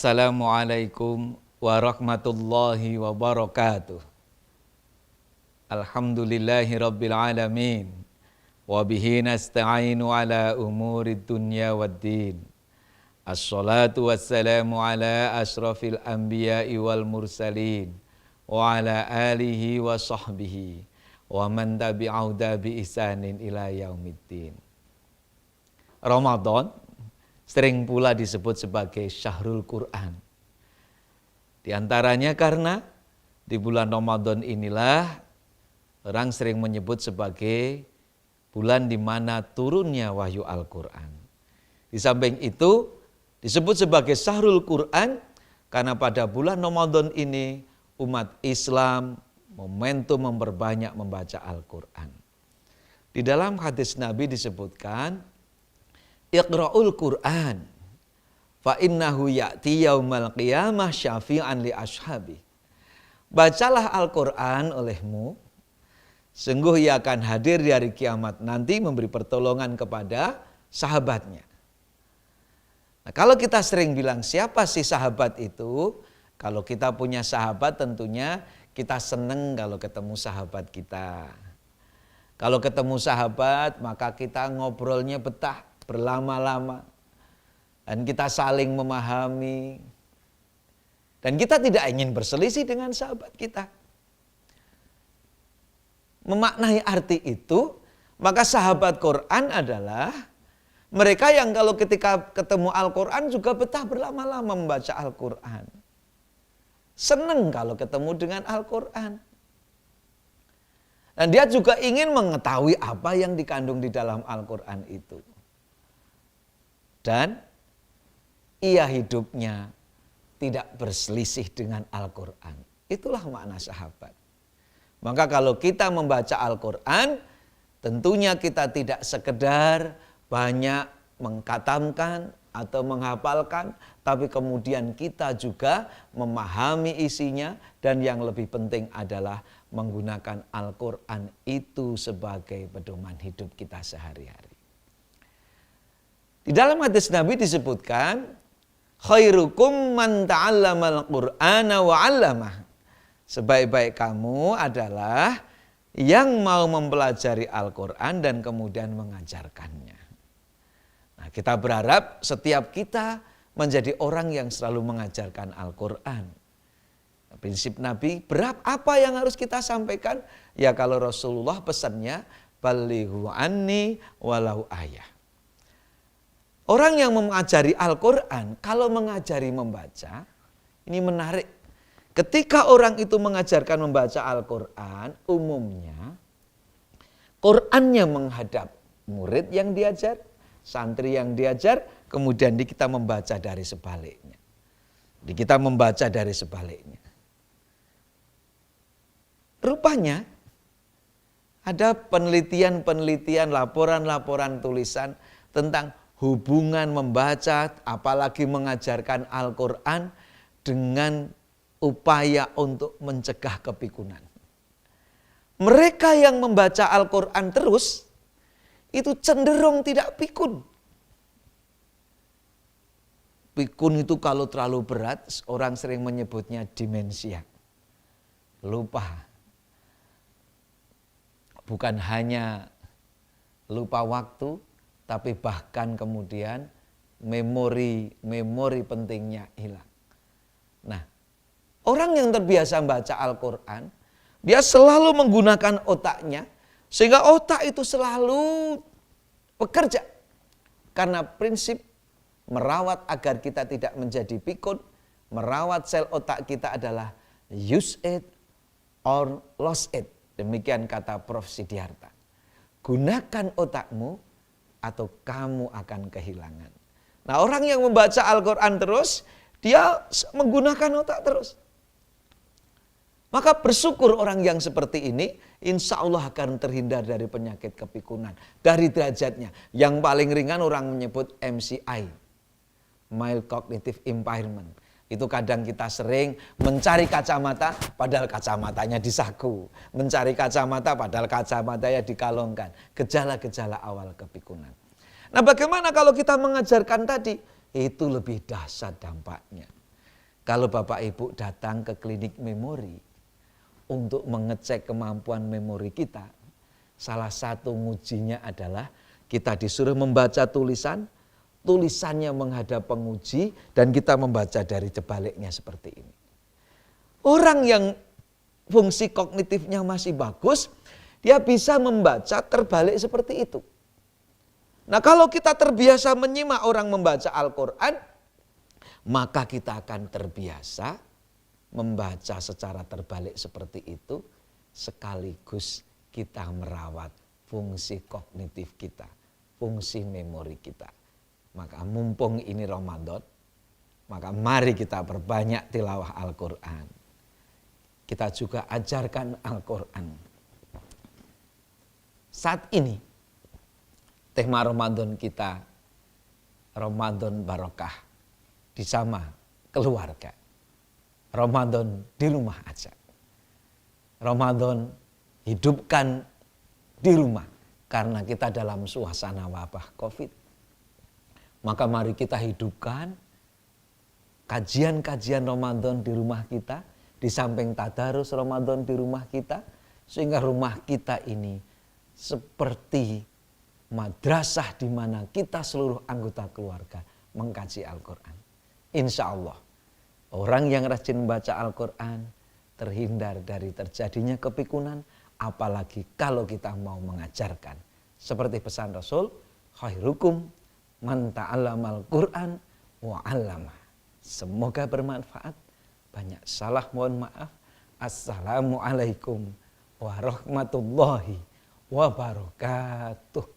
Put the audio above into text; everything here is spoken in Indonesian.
Assalamualaikum warahmatullahi wabarakatuh. Alhamdulillahi rabbil alamin. Wabihi nasta'inu ala umurid dunya waddin. Assalatu wassalamu ala asrafil anbiya'i wal mursalin. Wa ala alihi wa sahbihi. Wa man tabi'ahu bi ihsanin ila yaumiddin. Ramadan sering pula disebut sebagai Syahrul Quran. Di antaranya karena di bulan Ramadan inilah orang sering menyebut sebagai bulan di mana turunnya wahyu Al-Quran. Di samping itu disebut sebagai Syahrul Quran karena pada bulan Ramadan ini umat Islam momentum memperbanyak membaca Al-Quran. Di dalam hadis Nabi disebutkan, Iqra'ul Qur'an fa innahu ya'ti yaumal qiyamah syafi'an li ashabi. Bacalah Al-Quran olehmu, sungguh ia akan hadir di hari kiamat nanti memberi pertolongan kepada sahabatnya. Nah, kalau kita sering bilang siapa sih sahabat itu? Kalau kita punya sahabat tentunya kita seneng kalau ketemu sahabat kita. Kalau ketemu sahabat maka kita ngobrolnya betah berlama-lama dan kita saling memahami dan kita tidak ingin berselisih dengan sahabat kita. Memaknai arti itu, maka sahabat Quran adalah mereka yang kalau ketika ketemu Al-Quran juga betah berlama-lama membaca Al-Quran. Senang kalau ketemu dengan Al-Quran. Dan dia juga ingin mengetahui apa yang dikandung di dalam Al-Quran itu. Dan ia hidupnya tidak berselisih dengan Al-Quran. Itulah makna sahabat. Maka kalau kita membaca Al-Quran, tentunya kita tidak sekedar banyak mengkatamkan atau menghafalkan, tapi kemudian kita juga memahami isinya dan yang lebih penting adalah menggunakan Al-Quran itu sebagai pedoman hidup kita sehari-hari. Di dalam hadis Nabi disebutkan, khairukum man ta'allamal Qur'ana wa 'allamah. Sebaik-baik kamu adalah yang mau mempelajari Al-Quran dan kemudian mengajarkannya. Nah, kita berharap setiap kita menjadi orang yang selalu mengajarkan Al-Quran. Prinsip Nabi, apa yang harus kita sampaikan? Ya kalau Rasulullah pesannya, balighu anni walau ayah. Orang yang mengajari Al-Quran, kalau mengajari membaca, ini menarik. Ketika orang itu mengajarkan membaca Al-Quran, umumnya Qurannya menghadap murid yang diajar, santri yang diajar, kemudian kita membaca dari sebaliknya. Kita membaca dari sebaliknya. Rupanya ada penelitian-penelitian, laporan-laporan tulisan tentang hubungan membaca, apalagi mengajarkan Al-Quran dengan upaya untuk mencegah kepikunan. Mereka yang membaca Al-Quran terus, itu cenderung tidak pikun. Pikun itu kalau terlalu berat, orang sering menyebutnya demensia. Lupa. Bukan hanya lupa waktu, tapi bahkan kemudian memori pentingnya hilang. Nah, orang yang terbiasa membaca Al-Quran, dia selalu menggunakan otaknya, sehingga otak itu selalu bekerja. Karena prinsip merawat agar kita tidak menjadi pikun, merawat sel otak kita adalah use it or lose it. Demikian kata Prof. Siddhartha. Gunakan otakmu, atau kamu akan kehilangan. Nah, orang yang membaca Al-Quran terus, dia menggunakan otak terus. Maka bersyukur orang yang seperti ini, insya Allah akan terhindar dari penyakit kepikunan. Dari derajatnya, yang paling ringan orang menyebut MCI, mild cognitive impairment. Itu kadang kita sering mencari kacamata padahal kacamatanya disaku. Mencari kacamata padahal kacamatanya dikalongkan. Gejala-gejala awal kepikunan. Nah, bagaimana kalau kita mengajarkan tadi? Itu lebih dahsyat dampaknya. Kalau Bapak Ibu datang ke klinik memori untuk mengecek kemampuan memori kita, salah satu ngujinya adalah kita disuruh membaca tulisan, tulisannya menghadap penguji dan kita membaca dari sebaliknya seperti ini. Orang yang fungsi kognitifnya masih bagus, dia bisa membaca terbalik seperti itu. Nah, kalau kita terbiasa menyimak orang membaca Al-Quran, maka kita akan terbiasa membaca secara terbalik seperti itu, sekaligus kita merawat fungsi kognitif kita, fungsi memori kita. Maka mumpung ini Ramadan, maka mari kita perbanyak tilawah Al-Quran. Kita juga ajarkan Al-Quran. Saat ini, tema Ramadan kita, Ramadan Barokah, bersama keluarga. Ramadan di rumah aja. Ramadan hidupkan di rumah karena kita dalam suasana wabah Covid. Maka mari kita hidupkan kajian-kajian Ramadan di rumah kita, di samping tadarus Ramadan di rumah kita, sehingga rumah kita ini seperti madrasah di mana kita seluruh anggota keluarga mengkaji Al-Quran. Insya Allah orang yang rajin membaca Al-Quran terhindar dari terjadinya kepikunan, apalagi kalau kita mau mengajarkan. Seperti pesan Rasul, khairukum man ta'allamal Qur'an wa 'allamah. Semoga bermanfaat. Banyak salah mohon maaf. Assalamualaikum warahmatullahi wabarakatuh.